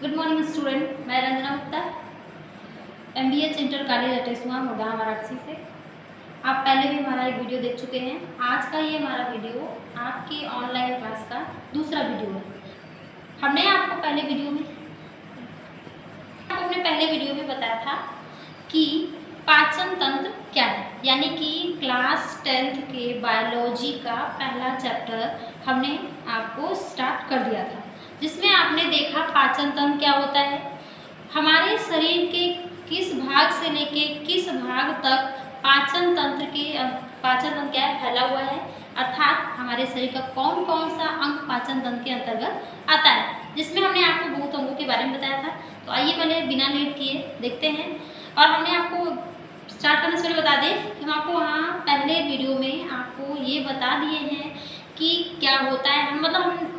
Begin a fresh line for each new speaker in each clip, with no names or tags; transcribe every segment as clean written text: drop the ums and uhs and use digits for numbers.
Good morning student, मैं Ranjana Gupta MBH inter college Atesua Murdaha Varanasi से। आप पहले भी हमारा एक वीडियो देख चुके हैं। आज का ये हमारा वीडियो आपके ऑनलाइन क्लास का दूसरा वीडियो है। हमने आपको अपने पहले वीडियो में बताया था कि पाचन तंत्र क्या है, यानी कि क्लास 10th के बायोलॉजी का पहला चैप्टर हमने आपको स्टार्ट कर दिया था, जिसमें आपने देखा पाचन तंत्र क्या होता है, हमारे शरीर के किस भाग से लेके किस भाग तक पाचन तंत्र क्या है फैला हुआ है, अर्थात हमारे शरीर का कौन कौन सा अंग पाचन तंत्र के अंतर्गत आता है, जिसमें हमने आपको बहुत अंगों के बारे में बताया था। तो आइए पहले बिना लेट किए देखते हैं। और हमने आपको स्टार्ट करने से पहले बता दें कि हम आपको वहाँ पहले वीडियो में आपको ये बता दिए हैं कि क्या होता है, हम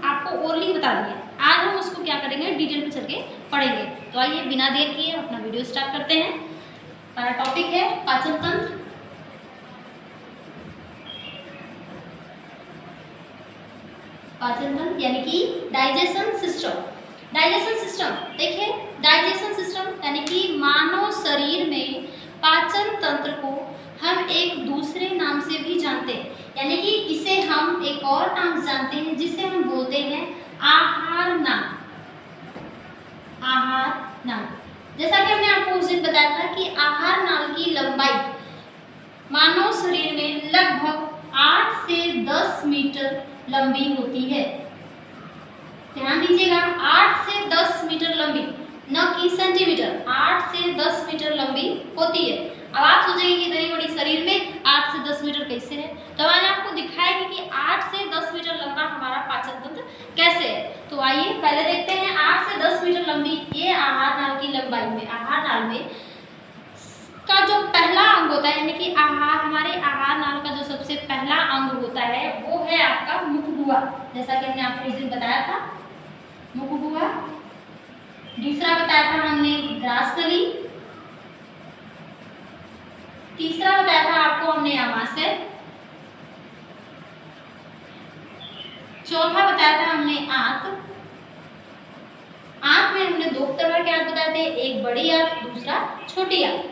आपको ओरली बता दिए। आज हम उसको क्या करेंगे, डिटेल पे चल के पढ़ेंगे। तो आइए बिना देर किए अपना वीडियो स्टार्ट करते हैं। हमारा टॉपिक है पाचन तंत्र। पाचन तंत्र यानी कि डाइजेशन सिस्टम। डाइजेशन सिस्टम देखिए, डाइजेशन सिस्टम यानी कि मानव शरीर में पाचन तंत्र को हम एक दूसरे नाम से भी जानते हैं, यानी कि इसे हम एक और नाम जानते हैं जिसे हम बोलते हैं आहार नाल। आहार नाल, जैसा कि हमने आपको उस दिन बताया था कि आहार नाल की लंबाई मानव शरीर में लगभग 8 से 10 मीटर लंबी होती है। ध्यान दीजिएगा, 8 से 10 मीटर लंबी, न कि सेंटीमीटर। 8 से 10 मीटर लंबी होती है। अब आप सोचेंगे कि इतनी बड़ी शरीर में 8 से 10 मीटर कैसे है, तो आज आपको दिखाएंगे कि 8 से 10 मीटर लंबा हमारा पाचन तंत्र कैसे है। तो आइए पहले देखते हैं 8 से 10 मीटर लंबी ये आहार नाल की लंबाई में, आहार नाल में का जो पहला अंग होता है, यानी कि हमारे आहार नाल का जो सबसे पहला अंग होता है वो है आपका मुखगुहा। जैसा कि हमने आपको इस दिन बताया था, मुखगुहा। दूसरा बताया था हमने ग्रासनली। तीसरा बताया था आपको हमने आमाशय। चौथा बताया था हमने आंत। आंत में हमने दो प्रकार के आंत बताए थे, एक बड़ी आंत, दूसरा छोटी आंत।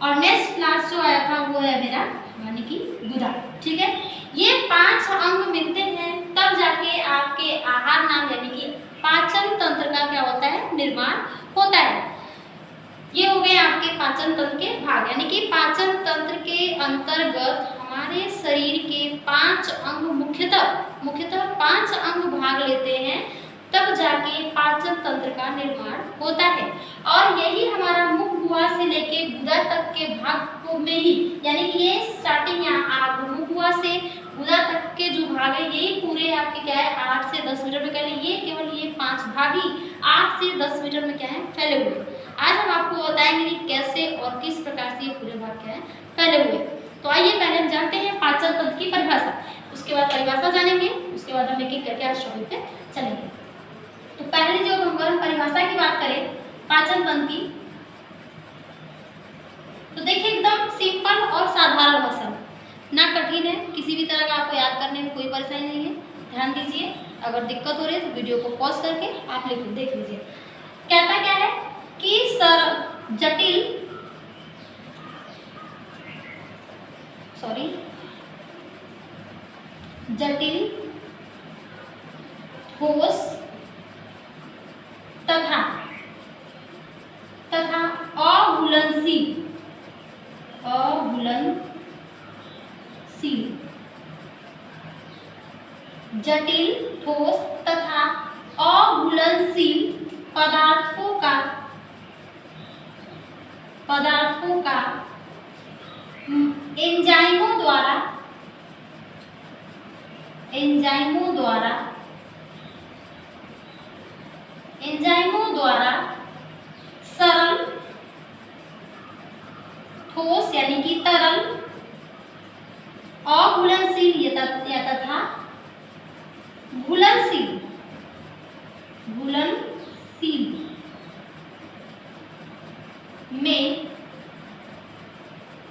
और नेक्स्ट लास्ट जो आया था वो है मेरा यानी कि गुदा। ठीक है, ये 5 अंग मिलते हैं तब जाके आपके आहार नाल यानी कि पाचन तंत्र का क्या होता है, निर्माण होता है। ये हो गए आपके पाचन तंत्र के भाग, यानी कि पाचन तंत्र के अंतर्गत हमारे शरीर के 5 अंग मुख्यतः 5 अंग भाग लेते हैं, तब जाके पाचन तंत्र का निर्माण होता है। और यही हमारा मुख गुहा से लेके गुदा तक के भाग में ही, यानी कि ये स्टार्टिंग मुख गुहा से गुदा तक के जो भाग है यही पूरे आपके क्या है 8 से 10 मीटर में फैले। ये केवल ये 5 भाग ही 8 से 10 मीटर में क्या है फैले हुए। आज हम आपको बताएंगे कि कैसे और किस प्रकार से ये पूरे भाग क्या है फैले हुए। तो आइए पहले हम जानते हैं पाचन तंत्र की परिभाषा, उसके बाद परिभाषा जानेंगे, उसके बाद हम एक-एक करके आज टॉपिक पे चलेंगे। तो पहले जो हम परिभाषा की बात करें पाचन तंत्र की, तो देखिए एकदम सिंपल और साधारण भाषा, ना कठिन है, किसी भी तरह का आपको याद करने में कोई परेशानी नहीं है। ध्यान दीजिए, अगर दिक्कत हो रही है तो वीडियो को पॉज करके आप देख लीजिए। कहता क्या है कि जटिल ठोस तथा अघुलनशील जटिल ठोस तथा अघुलनशील पदार्थों का एंजाइमों द्वारा सरल, ठोस यानी कि तरल, अघुलनशील तथा घुलनशील में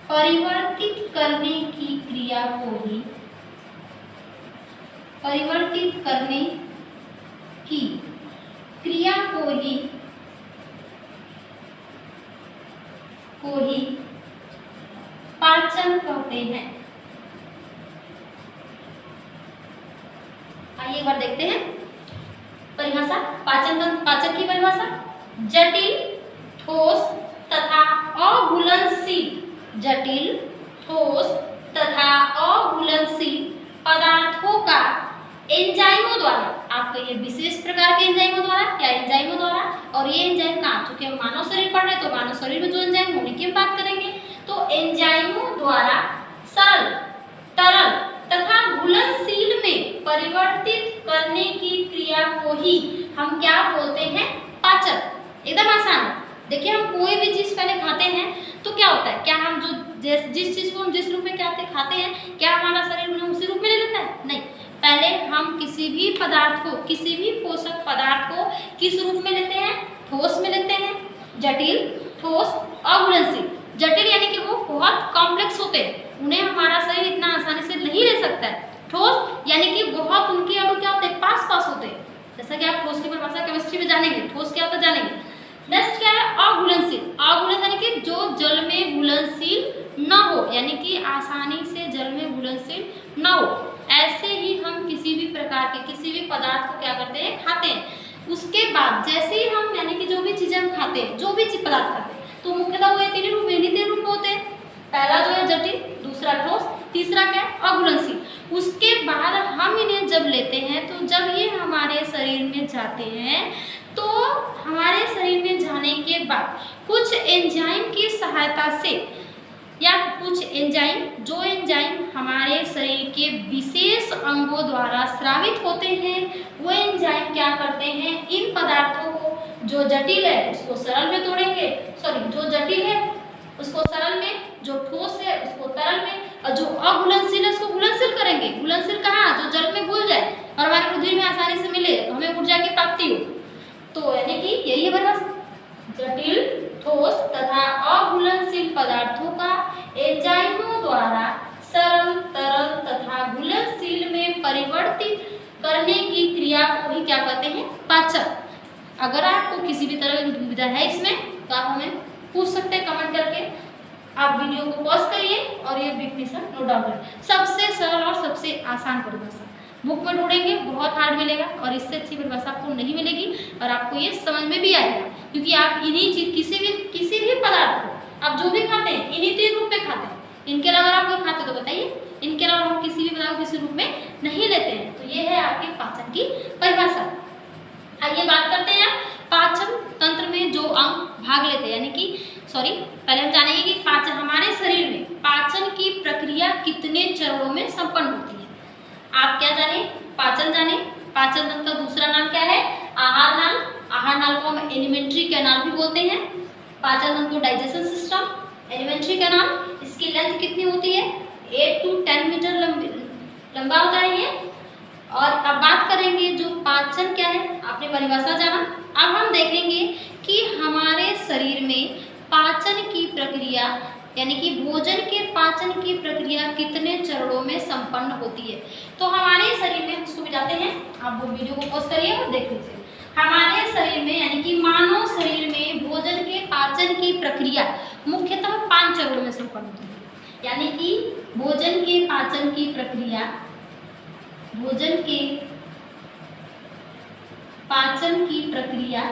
परिवर्तित करने की क्रिया को ही को ही पाचन कहते हैं। आइए एक बार देखते हैं परिभाषा। पाचन तंत्र, पाचन की परिभाषा, जटिल, ठोस तथा अघुलनशील, जटिल, ठोस तथा अघुलनशील पदार्थों का एंजाइमों द्वारा, आपका ये विशेष प्रकार के एंजाइमों द्वारा या एंजाइमों द्वारा, और ये एंजाइम कहाँ, चूंकि हम मानव शरीर पढ़ रहे हैं तो मानव शरीर में जो एंजाइम होने की हम बात करेंगे, तो एंजाइमों द्वारा सरल, तरल तथा घुलनशील में परिवर्तित करने की क्रिया को ही हम क्या बोलते हैं, पाचन। एकदम आसान है। देखिए हम कोई भी चीज पहले खाते हैं तो क्या होता है, क्या हम जो जिस चीज को हम जिस रूप में खाते हैं, क्या हमारा शरीर में उसी रूप में ले लेता है? नहीं, पहले हम किसी भी पदार्थ को, किसी भी पोषक पदार्थ को किस रूप में लेते हैं, ठोस में लेते हैं। जटिल, ठोस, अघुलनशील। जटिल यानी कि वो बहुत कॉम्प्लेक्स होते हैं, उन्हें हमारा शरीर इतना आसानी से नहीं ले सकता है। ठोस यानी कि बहुत उनके अणु क्या होते हैं, पास पास होते हैं, जैसा कि आप ठोस की परिभाषा केमिस्ट्री में जानेंगे, ठोस क्या होता है जानेंगे। नेक्स्ट क्या है, अघुलनशील। अघुलनशील यानी कि जो जल में घुलनशील न हो, यानी कि आसानी से जल में घुलनशील न हो। ऐसे ही हम किसी भी प्रकार के किसी भी पदार्थ को क्या करते हैं, खाते हैं। उसके बाद जैसे ही हम, यानी कि जो भी चीजें हम खाते हैं, जो भी पदार्थ खाते हैं, तो मुख्यतः वो तीन रूप में होते हैं। पहला जो है जटिल, दूसरा ठोस, तीसरा क्या है, अघुलनशील। उसके बाद हम इन्हें जब लेते हैं, तो जब ये हमारे शरीर में जाते हैं, तो हमारे शरीर में जाने के बाद कुछ एंजाइम की सहायता से, या कुछ एंजाइम, जो एंजाइम हमारे शरीर के विशेष अंगों द्वारा स्रावित होते हैं, वो एंजाइम क्या करते हैं, इन पदार्थों को, जो जटिल है उसको सरल में तोड़ेंगे, जो जटिल है उसको सरल में, जो ठोस है उसको तरल में, और जो अघुलनशील है उसको घुलनशील करेंगे। घुलनशील कहाँ, जो जल में घुल जाए और हमारे रुधिर में आसानी से मिले, हमें ऊर्जा की प्राप्ति हो। तो यानी कि यही है परिभाषा, जटिल, ठोस तथा अघुलनशील पदार्थों का एंजाइमों द्वारा सरल, तरल तथा घुलनशील में परिवर्तित करने की क्रिया को ही क्या कहते हैं, पाचन। अगर आपको किसी भी तरह की दुविधा है इसमें, तो आप हमें पूछ सकते हैं कमेंट करके। आप वीडियो को पॉज करिए और ये डेफिनेशन नोट डाउन करें। सबसे सरल और सबसे आसान परिभाषा बुक में ढूंढेंगे, बहुत हार्ड मिलेगा, और इससे अच्छी परिभाषा आपको नहीं मिलेगी, और आपको ये समझ में भी आएगा, क्योंकि आप इन्हीं चीज, किसी भी पदार्थ को आप जो भी खाते हैं, इन्हीं तीन रूप में खाते हैं। इनके अलावा आप कोई खाते तो बताइए, इनके अलावा हम किसी भी पदार्थ को किसी रूप में नहीं लेते हैं। तो ये है आपके पाचन की परिभाषा। आइए बात करते हैं पाचन तंत्र में जो अंग भाग लेते हैं, यानी कि पहले हम जानेंगे कि पाचन, हमारे शरीर में पाचन की प्रक्रिया कितने चरणों में संपन्न होती है। आप क्या जाने, पाचन जाने। पाचन तंत्र का दूसरा नाम क्या है, आहार नाल। आहार नाल को हम एलिमेंट्री कैनाल भी बोलते हैं। पाचन तंत्र को डाइजेशन सिस्टम, एलिमेंट्री कैनाल। इसकी लेंथ कितनी होती है, 8 to 10 मीटर लंबा होता है ये। और अब बात करेंगे जो पाचन क्या है, आपने परिभाषा जाना। अब हम देखेंगे कि हमारे शरीर में पाचन की प्रक्रिया, यानी कि भोजन के पाचन की प्रक्रिया कितने चरणों में संपन्न होती है। तो हमारे शरीर में, उसको भी जाते हैं, आप वो वीडियो को पॉज करिए और देख लीजिए। हमारे शरीर में, यानी कि मानव शरीर में भोजन के पाचन की प्रक्रिया मुख्यतः 5 चरणों में संपन्न होती है। यानी कि भोजन के पाचन की प्रक्रिया, भोजन के पाचन की प्रक्रिया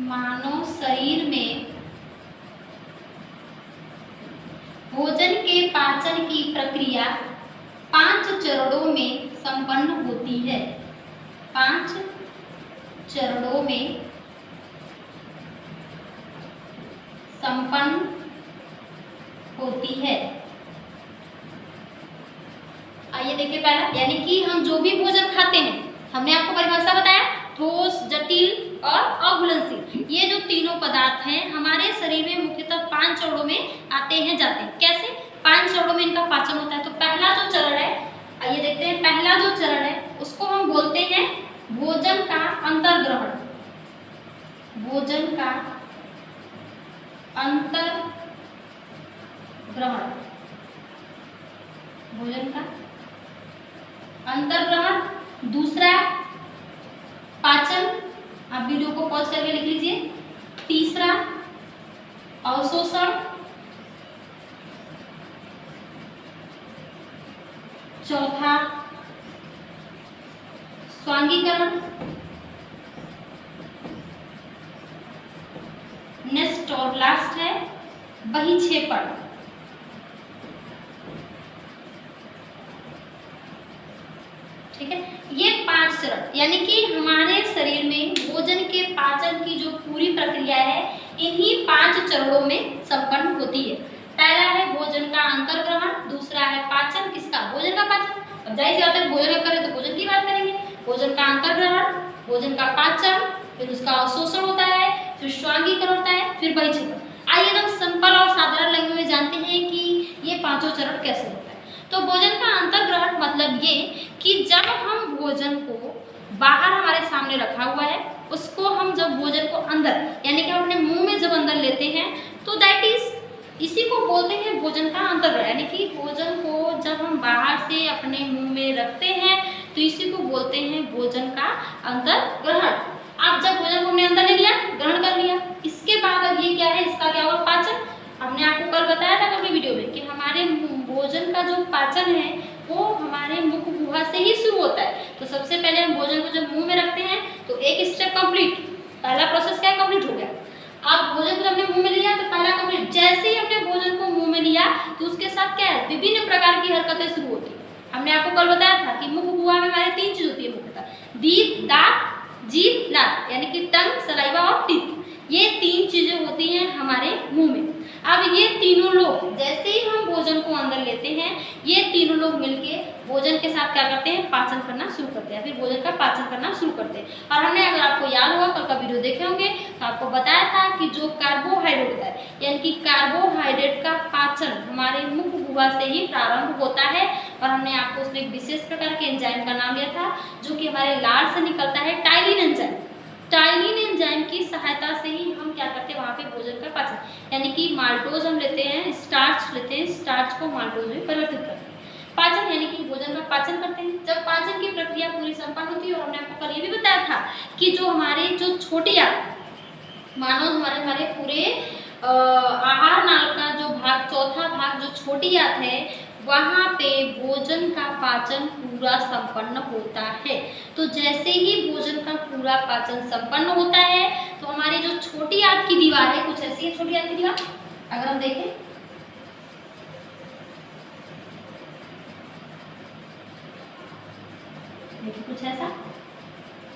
मानव शरीर में भोजन के पाचन की प्रक्रिया 5 चरणों में संपन्न होती है। 5 चरणों में संपन्न होती है। आइए देखिए पहला, यानी कि हम जो भी भोजन खाते हैं, हमने आपको परिभाषा बताया, ठोस, जटिल और अघुलनशील। ये जो तीनों पदार्थ हैं हमारे शरीर में मुख्यतः 5 चरणों में आते हैं जाते हैं। कैसे 5 चरणों में इनका पाचन होता है। तो पहला जो चरण है, आइए देखते हैं, पहला जो चरण है उसको हम बोलते हैं भोजन का अंतर्ग्रहण। भोजन का अंतर्ग्रहण। भोजन का अंतर्ग्रहण, दूसरा पाचन, आप वीडियो को पॉज करके लिख लीजिए, तीसरा अवशोषण, चौथा स्वांगीकरण, नेक्स्ट और लास्ट है बहिक्षेपण। ठीक है, ये 5 चरण यानी कि हमारे शरीर में भोजन के पाचन की जो पूरी प्रक्रिया है इन्हीं 5 चरणों में संपन्न होती है। पहला है भोजन का अंतर्ग्रहण, दूसरा है पाचन, किसका, भोजन का पाचन। अब जाहिर सी बात है भोजन करें तो भोजन की बात करेंगे। भोजन का अंतर्ग्रहण, भोजन का पाचन, फिर उसका अवशोषण होता है, फिर स्वांगीकरण होता है, फिर बहिक्षेपण। आइए एकदम सिंपल और साधारण लैंग्वेज में जानते हैं कि ये 5 चरण कैसे होता है। तो भोजन का अंतर्ग्रहण मतलब ये कि जब हम भोजन को बाहर हमारे सामने रखा हुआ है उसको हम जब भोजन को अंदर यानी कि हम अपने मुंह में जब अंदर लेते हैं तो दैट इज, इसी को बोलते हैं भोजन का अंतर्ग्रहण। यानी कि भोजन को जब हम बाहर से अपने मुंह में रखते हैं तो इसी को बोलते हैं भोजन का अंतर्ग्रहण। आप जब भोजन को हमने अंदर ले लिया, ग्रहण कर लिया, इसके बाद अब ये क्या है, इसका क्या होगा, पाचन। हमने आपको कल बताया था कल वीडियो में कि हमारे भोजन का जो पाचन है वो हमारे मुख गुहा से ही शुरू होता है। तो सबसे पहले हम भोजन को जब मुंह में रखते हैं तो एक स्टेप कंप्लीट, पहला प्रोसेस क्या कंप्लीट हो गया। अब भोजन को हमने मुंह में लिया तो पहला कंप्लीट, जैसे ही हमने भोजन को मुंह में लिया तो उसके साथ क्या है, विभिन्न प्रकार की हरकतें शुरू होती है। हमने आपको कल बताया था कि मुख गुहा में हमारे 3 चीज होती है मुख्यतः, दीप, दांत, जीभ, लार, यानी कि टंग, सलाइवा और टीथ। ये 3 चीजें होती हैं हमारे मुंह में। अब ये तीनों लोग जैसे ही हम भोजन को अंदर लेते हैं ये तीनों लोग मिलके भोजन के साथ क्या करते हैं, पाचन करना शुरू करते हैं, फिर भोजन का पाचन करना शुरू करते हैं। और हमने, अगर आपको याद होगा कल का वीडियो देखे होंगे तो आपको बताया था कि जो कार्बोहाइड्रेट होता है यानी कि कार्बोहाइड्रेट का पाचन हमारे मुख गुहा से ही प्रारंभ होता है। और हमने आपको उसमें एक विशेष प्रकार के एंजाइम का नाम लिया था जो कि हमारे लार से निकलता है, टाइलिन एंजाइम। टाइलिन एंजाइम की सहायता से ही हम क्या करते हैं, वहाँ पे भोजन का पाचन, यानी कि माल्टोज हम लेते हैं, स्टार्च लेते हैं, स्टार्च को माल्टोज में परिवर्तित करते हैं। पाचन यानी कि भोजन का पाचन करते हैं। जब पाचन की प्रक्रिया पूरी संपन्न होती है, और हमने आपको कल ये भी बताया था कि जो हमारे जो छोटी आंत, मानो हमारे पूरे आहार नाल का जो भाग, चौथा भाग जो छोटी आंत है, वहाँ पे भोजन का पाचन पूरा संपन्न होता है। तो जैसे ही भोजन का पूरा पाचन संपन्न होता है तो हमारी जो छोटी आंत की दीवार है कुछ ऐसी है, छोटी आंत की दीवार अगर हम देखें, देखिए कुछ ऐसा,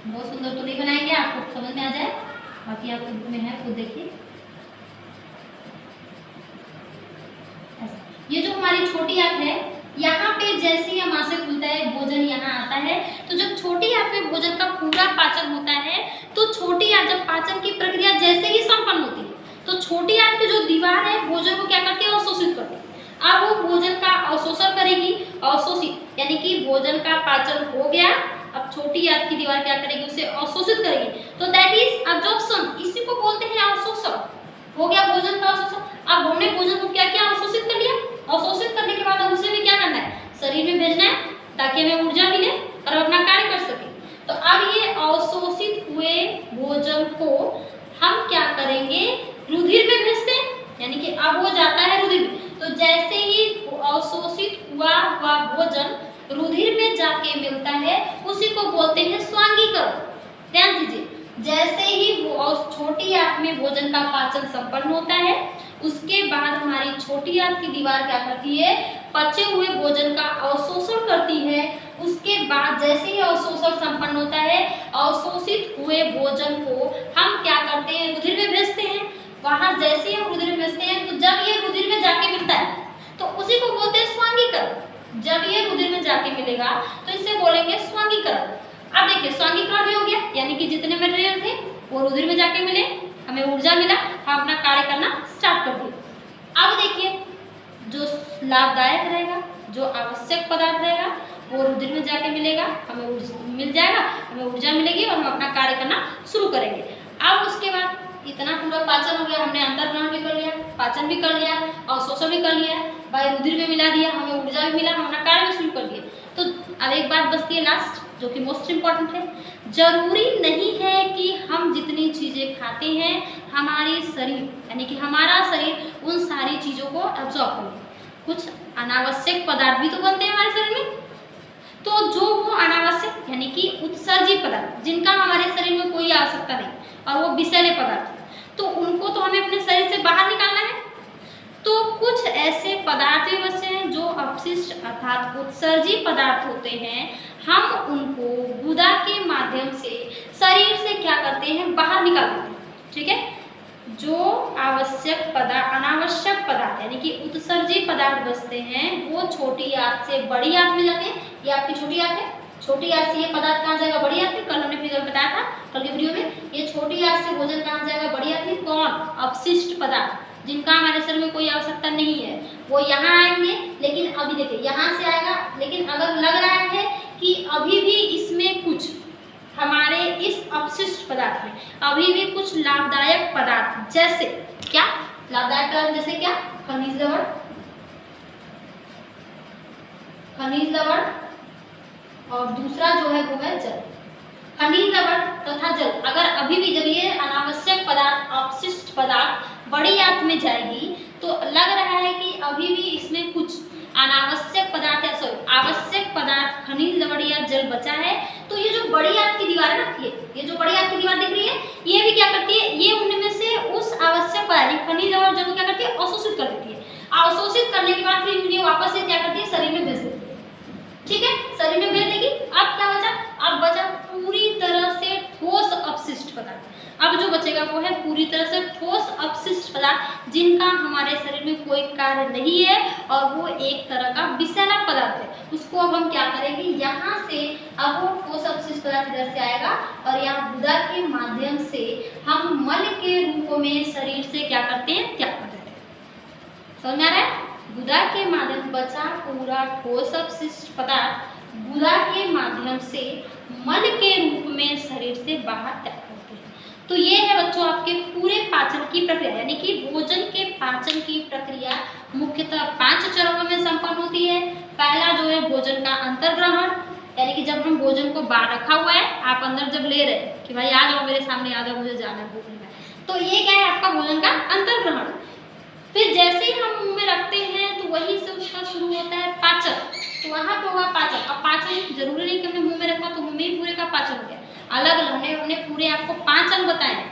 बहुत सुंदर तो नहीं बनाएंगे, आपको समझ में आ जाए, बाकी आप बुक में है खुद देखिए। ये जो हमारी छोटी आंत है, यहाँ पे जैसे ही हमारे से खुलता है भोजन यहाँ आता है, तो जब छोटी आंत में भोजन का पूरा पाचन होता है तो छोटी आंत जब पाचन की प्रक्रिया जैसे ही संपन्न होती है तो छोटी आंत की जो दीवार है भोजन को क्या करती है, अवशोषित करती है। अब वो भोजन का अवशोषण करेगी, अवशोषित यानी कि भोजन का पाचन हो गया, अब छोटी आंत की दीवार क्या करेगी, उसे अवशोषित करेगी। तो दैट इज अब्जॉर्प्शन, इसी को बोलते हैं अवशोषण। हो गया भोजन का अवशोषण। अब हमने भोजन को क्या किया, अवशोषित कर लिया। अवशोषित करने के बाद अब उसे भी क्या करना है, शरीर में भेजना है ताकि हमें ऊर्जा मिले और अपना कार्य कर सके। तो अब ये अवशोषित हुए भोजन को हम क्या करेंगे, रुधिर में भेजते हैं, यानी कि अब वो जाता है रुधिर में। तो जैसे ही अवशोषित हुआ भोजन रुधिर में जाके मिलता है उसी को बोलते हैं स्वांगीकरण। ध्यान दीजिए, जैसे ही छोटी आंत में भोजन का पाचन संपन्न होता है उसके बाद हमारी छोटी आंत की दीवार क्या करती है, पचे हुए भोजन का अवशोषण करती है। उसके बाद जैसे ही अवशोषण संपन्न होता है, अवशोषित हुए भोजन को हम क्या करते हैं, रुधिर में भेजते हैं। वहां जैसे ही हम रुधिर में भेजते हैं तो जब ये रुधिर में जाके मिलता है तो उसी को बोलते हैं स्वांगीकरण। जब ये रुधिर में जाके मिलेगा तो इसे बोलेंगे स्वांगीकरण। अब देखिए स्वांगीकरण भी हो गया, यानी कि जितने मटेरियल थे वो रुधिर में जाके मिले, हमें ऊर्जा मिला, हम अपना कार्य करना स्टार्ट कर दिए। अब देखिए जो लाभदायक रहेगा, जो आवश्यक पदार्थ रहेगा वो रुधिर में जाके मिलेगा, हमें मिल जाएगा, हमें ऊर्जा मिलेगी और हम अपना कार्य करना शुरू करेंगे। अब उसके बाद इतना पूरा पाचन हो गया, हमने अंतर्ग्रहण भी कर लिया, पाचन भी कर लिया, अवशोषण भी कर लिया, वायु रुधिर में मिला दिया, हमें ऊर्जा भी मिला, हमने कार्य भी शुरू कर दिया। तो अब एक बात बचती है लास्ट, जो कि मोस्ट इम्पॉर्टेंट है, जरूरी नहीं है कि हम जितनी चीज़ें खाते हैं हमारी शरीर यानी कि हमारा शरीर उन सारी चीज़ों को एब्जॉर्ब करे। कुछ अनावश्यक पदार्थ भी तो बनते हैं हमारे शरीर में, तो जो वो अनावश्यक यानी कि उत्सर्जित पदार्थ जिनका हमारे शरीर में कोई आवश्यकता नहीं और वो विषैले पदार्थ, तो उनको तो हमें अपने शरीर से बाहर निकालना है। तो कुछ ऐसे पदार्थ भी बचे हैं जो अपशिष्ट अर्थात उत्सर्जित पदार्थ होते हैं, हम उनको गुदा के माध्यम से शरीर से क्या करते हैं, बाहर निकाल देते हैं। ठीक है, जो आवश्यक पदार्थ अनावश्यक पदार्थ यानी कि उत्सर्जित पदार्थ बचते हैं वो छोटी आंत से बड़ी आंत में जाते हैं। ये आपकी छोटी आंत है, छोटी आंत से ये पदार्थ कहाँ जाएगा, बड़ी आंत में। कल हमने फिगर बताया था, कल की वीडियो में, ये छोटी आंत से भोजन कहाँ जाएगा, बड़ी आंत में। कौन, अपशिष्ट पदार्थ जिनका हमारे शरीर में कोई आवश्यकता नहीं है वो यहाँ आएंगे। लेकिन अभी देखिए यहाँ से आएगा, लेकिन अगर लग रहा है कि अभी भी इसमें कुछ हमारे इस अपशिष्ट पदार्थ में अभी भी कुछ लाभदायक पदार्थ, जैसे क्या लाभदायक पदार्थ, जैसे क्या, खनिज लवण, खनिज लवण, और दूसरा जो है वो है जल। खनिज लवण तथा जल अगर अभी भी, जब ये अनावश्यक पदार्थ अपशिष्ट पदार्थ बड़ी आंत में जाएगी तो लग रहा है कि अभी भी इसमें कुछ अनावश्यक पदार्थ या आवश्यक पदार्थ खनिज लवण या जल बचा है। तो ये जो बड़ी आंत की दीवार है ना, ये जो बड़ी आंत की दीवार दिख रही है, ये भी क्या करती है, ये उनमें से उस आवश्यक पदार्थ खनिज लवण जल को क्या करती है, अवशोषित कर देती है। अवशोषित करने के बाद फिर इन्हें वापस से क्या करती है, शरीर में भेज देती है। ठीक है, शरीर में भेज देगी। अब क्या बचा, अब बचा पूरी तरह से ठोस अपशिष्ट पदार्थ। अब जो बचेगा वो है पूरी तरह से ठोस अपशिष्ट पदार्थ जिनका हमारे शरीर में कोई कार्य नहीं है और वो एक तरह का विषैला पदार्थ है। उसको अब हम क्या करेंगे, यहाँ से अब वो ठोस अपशिष्ट पदार्थ इधर से आएगा और यहाँ गुदा के माध्यम से हम मल के रूप में शरीर से क्या करते हैं, त्याग कर देते हैं। समझ में आ रहा है, गुदा के माध्यम बचा पूरा ठोस अपशिष्ट पदार्थ गुदा के माध्यम से मल के रूप में शरीर से बाहर त्याग करते हैं। तो ये है बच्चों आपके पूरे पाचन की प्रक्रिया, यानी कि भोजन के पाचन की प्रक्रिया मुख्यतः 5 चरणों में संपन्न होती है। पहला जो है भोजन का अंतर्ग्रहण, यानी कि जब हम भोजन को बाहर रखा हुआ है, आप अंदर जब ले रहे हैं कि भाई आ जाओ मेरे सामने, आ जाओ मुझे जाना है, भूख लगा है, तो ये क्या है आपका भोजन का अंतर्ग्रहण। फिर जैसे ही हम मुंह में रखते हैं तो वहीं से उसका शुरू होता है पाचन। तो वहाँ पे हुआ पाचन। अब पाचन जरूरी नहीं कि हमने मुंह में रखा तो मुंह में ही पूरे का पाचन हो गया, अलग अलग हमने पूरे आपको 5 अंग बताए,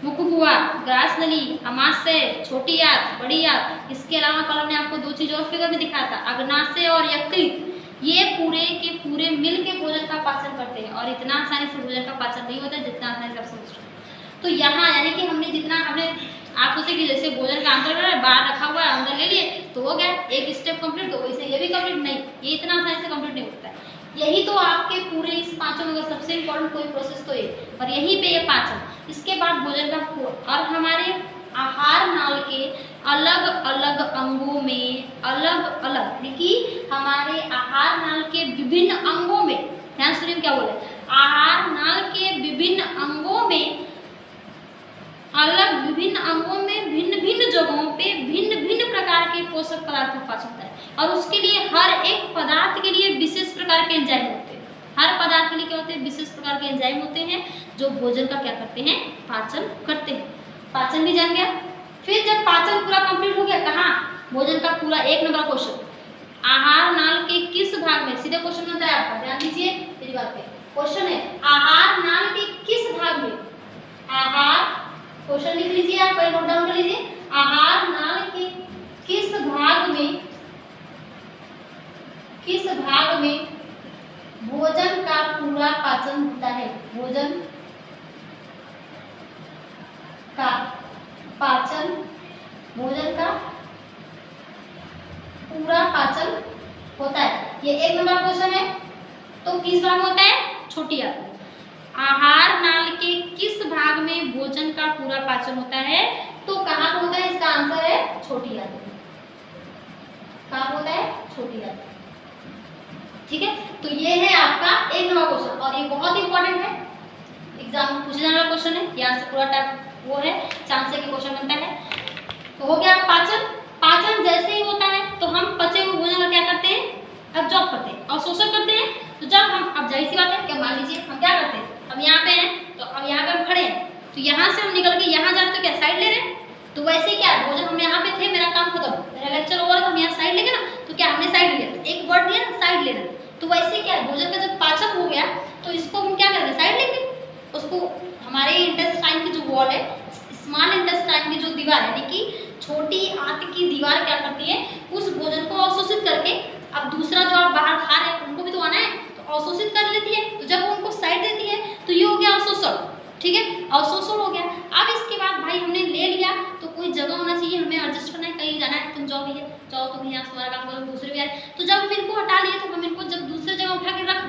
मुखगुहा, ग्रास नली, अमाशय, छोटी आंत, बड़ी आंत। इसके अलावा कल हमने आपको 2 चीज़ और फिगर में दिखाया था, अग्नाशय और यकृत। ये पूरे के पूरे मिल के भोजन का पाचन करते हैं और इतना आसानी से भोजन का पाचन नहीं होता जितना आसानी से आप समझ रहे हैं। तो यहाँ यानी कि हमने आप सोचे कि जैसे भोजन का अंदर बाहर रखा हुआ है, अंदर ले लिए तो हो गया, एक स्टेप कंप्लीट। तो वैसे ये भी कंप्लीट नहीं, ये इतना आसानी से कंप्लीट नहीं होता है। यही तो आपके पूरे इस पाँचों में सबसे इम्पोर्टेंट कोई प्रोसेस तो ये, और यहीं पे ये पाचन। इसके बाद भोजन का और हमारे आहार नाल के अलग अलग अंगों में अलग अलग, यानी कि हमारे आहार नाल के विभिन्न अंगों में, ध्यान सुनिए क्या बोले, आहार नाल के विभिन्न अंगों में अलग विभिन्न अंगों में भिन्न भिन्न जगहों पे भिन्न भिन्न प्रकार के पोषक पदार्थों का पाचन होता है। और उसके लिए हर एक पदार्थ के लिए विशेष प्रकार के एंजाइम होते हैं। हर पदार्थ के लिए क्या होते हैं, विशेष प्रकार के एंजाइम होते हैं जो भोजन का क्या करते हैं, पाचन करते हैं। पाचन भी जान गया। फिर जब पाचन पूरा कंप्लीट हो गया, कहाँ, भोजन का पूरा 1 नंबर क्वेश्चन, आहार नाल के किस भाग में, सीधे क्वेश्चन होता है आपका, ध्यान दीजिए मेरी बात पे। क्वेश्चन है आहार नाल के किस भाग में, आहार, क्वेश्चन लिख लीजिए आप, पहले नोट डाउन कर लीजिए, आहार नाल के किस भाग में, किस भाग में भोजन का पूरा पाचन होता है, भोजन का पाचन, भोजन का पूरा पाचन होता है। ये 1 नंबर क्वेश्चन है। तो किस भाग में होता है, छोटी आंत में। आहार नाल के किस भाग में भोजन का पूरा पाचन होता है, तो कहाँ पर होता है, इसका आंसर है छोटी आंत में। कहाँ होता है, छोटी आंत। ठीक है, तो ये है आपका 1 नंबर क्वेश्चन और ये बहुत इंपॉर्टेंट है, एग्जाम में पूछे जाने वाला क्वेश्चन है। यहाँ से पूरा वो है चांद से क्वेश्चन बनता है। तो हो गया पाचन। पाचन जैसे ही होता है तो हम पचे हुए भोजन का क्या करते हैं, एब्जॉर्ब करते हैं, अवशोषण करते हैं। तो जब हम, अब जाहिर सी बात है कि मान लीजिए हम क्या करते हैं, हम यहाँ पे हैं, तो अब यहाँ पे हम खड़े हैं, तो यहाँ से हम निकल के यहाँ जाते तो क्या साइड ले रहे हैं। तो वैसे क्या भोजन हम यहाँ पे थे, मेरा काम खत्म, मेरा लेक्चर ओवर, तो हम यहाँ साइड लेंगे ना, तो क्या हमने साइड लिया, एक वर्ड दिया ना साइड लेना। तो वैसे क्या भोजन का जब पाचन हो गया तो इसको हम क्या करेंगे, साइड लेंगे। उसको हमारे इंटेस्टाइन की जो वॉल है, स्मॉल इंटेस्टाइन की जो दीवार है, यानी कि छोटी आंत की दीवार क्या करती है, उस भोजन को अवशोषित करके, अब दूसरा जो आप बाहर खा रहे हैं उनको भी तो आना है, तो अवशोषित कर लेती है। तो जब वो उनको साइड देती है तो ये हो गया अवशोषण, ठीक है, अवशोषण हो गया। अब इसके बाद भाई हमने ले लिया तो कोई जगह होना चाहिए, हमें एडजस्ट करना है, कहीं जाना है, तुम जाओ भैया, जाओ तो भैया तुम्हारा काम करो, दूसरे भी आए। तो जब हम इनको हटा लिए तो हम इनको जब दूसरे जगह उठा के रख,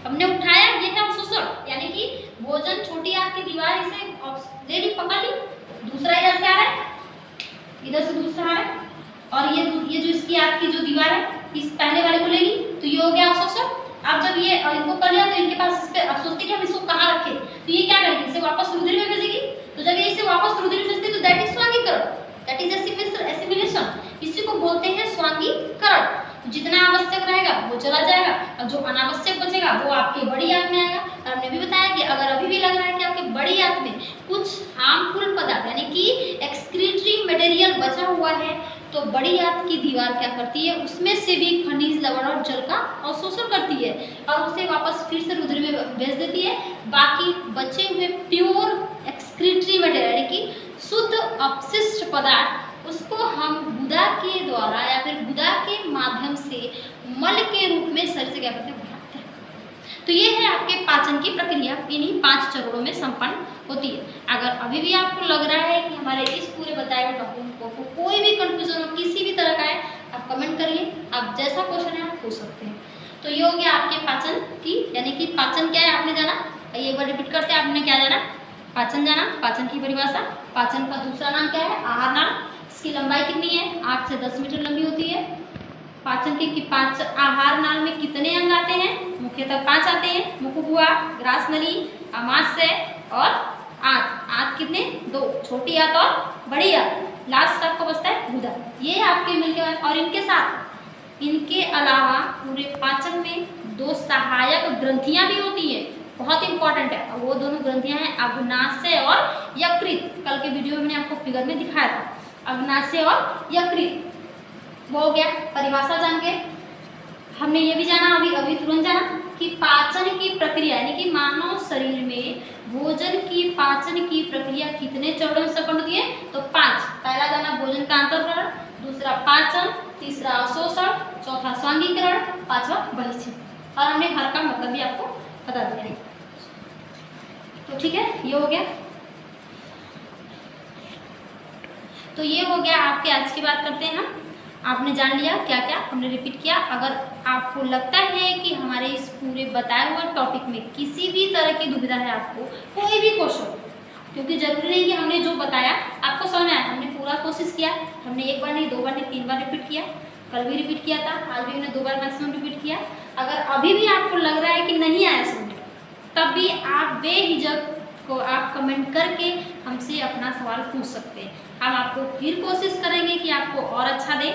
हमने उठाया, ये है अवशोषण, यानी कि भोजन छोटी आंत की दीवार इसे ले ली, पकड़ ली, दूसरा इधर से आ रहा है, इधर से दूसरा आ रहा है, और ये जो इसकी आंत की जो दीवार है इस पहले वाले को ले ली, तो ये हो गया अवशोषण। अब जब ये इनको कर लिया तो इनके पास इस पे अब सोचते कि हम इसको कहाँ रखें, तो ये क्या करेगी, इसे वापस रुधिर में भेजेगी। तो जब ये इसे वापस रुधिर में भेजती तो दैट इज स्वांगीकरण, दैट इज एसिमिलेशन, इसी को बोलते हैं स्वांगीकरण। तो जितना आवश्यक रहेगा वो चला जाएगा, और जो अनावश्यक बचेगा वो आपके बड़ी आंत में आएगा। और हमने भी बताया कि अगर अभी भी लग रहा है कि आपके बड़ी आंत में कुछ हार्मफुल पदार्थ यानी कि एक्सक्रीटरी मटेरियल बचा हुआ है, तो बड़ी आंत की दीवार क्या करती है, उसमें से भी खनिज, लवण और जल का अवशोषण करती है और उसे वापस फिर से रुधिर में भेज देती है। बाकी बचे हुए प्योर एक्सक्रीटरी मटेरियल यानी कि शुद्ध अपशिष्ट पदार्थ, उसको हम गुदा के द्वारा या फिर गुदा के माध्यम से मल के रूप में शरीर से क्या करते हैं, भागते हैं। तो ये है आपके पाचन की प्रक्रिया, इन्हीं 5 चरणों में संपन्न होती है। अगर अभी भी आपको लग रहा है कि हमारे इस पूरे बताए हुए टॉपिक को कोई भी कंफ्यूजन हो, किसी भी तरह का है, आप कमेंट करिए, आप जैसा क्वेश्चन है आप पूछ सकते हैं। तो ये हो गया आपके पाचन की, यानी कि पाचन क्या है आपने जाना, एक बार रिपीट करते हैं, आपने क्या जाना, पाचन जाना, पाचन की परिभाषा, पाचन का दूसरा नाम क्या है, आहार नाल, इसकी लंबाई कितनी है, 8 से 10 मीटर लंबी होती है। पाचन की 5 आहार नाल में कितने अंग आते हैं, मुख्यतः 5 आते हैं, मुखगुहा, ग्रास नली, आमाशय और आंत। आंत कितने, 2, छोटी आंत और बड़ी आंत, लास्ट आपको बचता है गुदा। ये आपके मिलके, और इनके साथ, इनके अलावा पूरे पाचन में 2 सहायक ग्रंथियां भी होती हैं, बहुत इंपॉर्टेंट है, और वो दोनों ग्रंथियां हैं अग्नाशय और यकृत। कल के वीडियो में मैंने आपको फिगर में दिखाया था, अग्नाशय और यकृत। वो हो गया परिभाषा जान के। हमने ये भी जाना अभी तुरंत जाना कि पाचन की प्रक्रिया यानी कि मानव शरीर में भोजन की पाचन की प्रक्रिया कितने चरणों में संपन्न होती है, तो 5। पहला जाना भोजन का अंतःग्रहण, दूसरा पाचन, तीसरा अवशोषण, चौथा स्वांगीकरण, 5वां बहिष्करण। और हमने हर का मतलब भी आपको बता दिया है। तो ठीक है, ये हो गया। तो ये हो गया आपके आज की बात करते हैं हम। आपने जान लिया क्या क्या हमने रिपीट किया। अगर आपको लगता है कि हमारे इस पूरे बताए हुए टॉपिक में किसी भी तरह की दुविधा है, आपको कोई भी क्वेश्चन, क्योंकि जरूरी नहीं कि हमने जो बताया आपको समझ में आया, हमने पूरा कोशिश किया, हमने 1 बार नहीं 2 बार नहीं 3 बार रिपीट किया, कल भी रिपीट किया था, आज भी हमने 2 बार मैक्सिमम रिपीट किया। अगर अभी भी आपको लग रहा है कि नहीं आया समझ, तब भी आप बेहिचक को आप कमेंट करके हमसे अपना सवाल पूछ सकते हैं। हम आपको फिर कोशिश करेंगे कि आपको और अच्छा दें।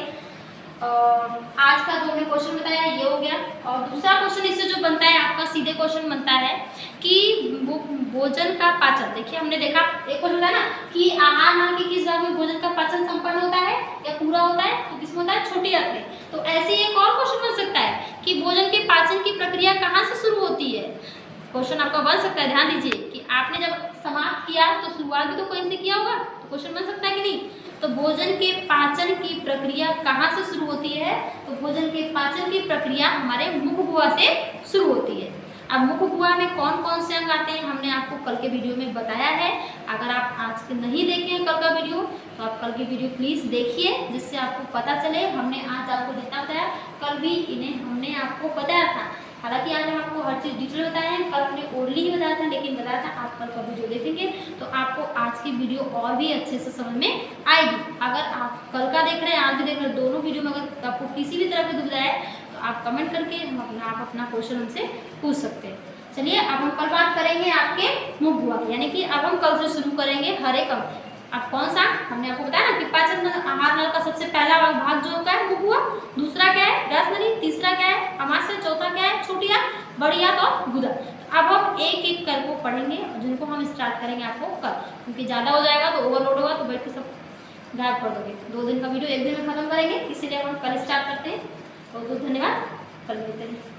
आज का जो हमने क्वेश्चन बताया ये हो गया। और दूसरा क्वेश्चन इससे जो बनता है आपका सीधे क्वेश्चन बनता है कि भोजन का पाचन। देखिए हमने देखा एक क्वेश्चन था ना कि आहार नाल की किस भाग में भोजन का पाचन संपन्न होता है या पूरा होता है, तो किसमें होता है, छोटी आंत में। तो ऐसे एक और क्वेश्चन बन सकता है कि भोजन के पाचन की प्रक्रिया कहाँ से शुरू होती है। क्वेश्चन आपका बन सकता है, ध्यान दीजिए कि आपने जब समाप्त किया तो शुरुआत भी तो कहीं से किया होगा, तो क्वेश्चन बन सकता है कि नहीं। तो भोजन के पाचन की प्रक्रिया कहाँ से शुरू होती है, तो भोजन के पाचन की प्रक्रिया हमारे मुखगुहा से शुरू होती है। अब मुखगुहा में कौन कौन से अंग आते हैं हमने आपको कल के वीडियो में बताया है। अगर आप आज के नहीं देखे हैं कल का वीडियो, तो आप कल की वीडियो प्लीज़ देखिए, जिससे आपको पता चले। हमने आज आपको जितना बताया कल भी इन्हें हमने आपको बताया था। हालांकि आज हम आपको हर चीज़ डिटेल बताए हैं, कल हमने ओरली ही बताया था, लेकिन बताया था आप कल का वीडियो देखेंगे तो आपको आज की वीडियो और भी अच्छे से समझ में आएगी। अगर आप कल का देख रहे हैं आज भी देख रहे हैं, दोनों वीडियो में अगर आपको किसी भी तरह की दुविधा है तो आप कमेंट करके आप अपना क्वेश्चन हमसे पूछ सकते हैं। चलिए अब हम कल बात करेंगे आपके मुख हुआ, यानी कि अब हम कल से शुरू करेंगे हर एक अंग। अब कौन सा, हमने आपको बताया ना कि पाचन आहार नल का सबसे पहला भाग जो होता है मुख हुआ, दूसरा क्या है गैस नली, तीसरा क्या है अमाशय, चौथा क्या है छोटी आंत, बड़ी आंत और गुदा। अब हम एक एक कर को पढ़ेंगे, जिनको हम स्टार्ट करेंगे आपको कल, क्योंकि ज़्यादा हो जाएगा तो ओवरलोड होगा तो बैठ के सब गायब कर दोगे। 2 दिन का वीडियो 1 दिन में खत्म करेंगे, इसीलिए हम कल स्टार्ट करते हैं। बहुत बहुत धन्यवाद, कल मिलते हैं।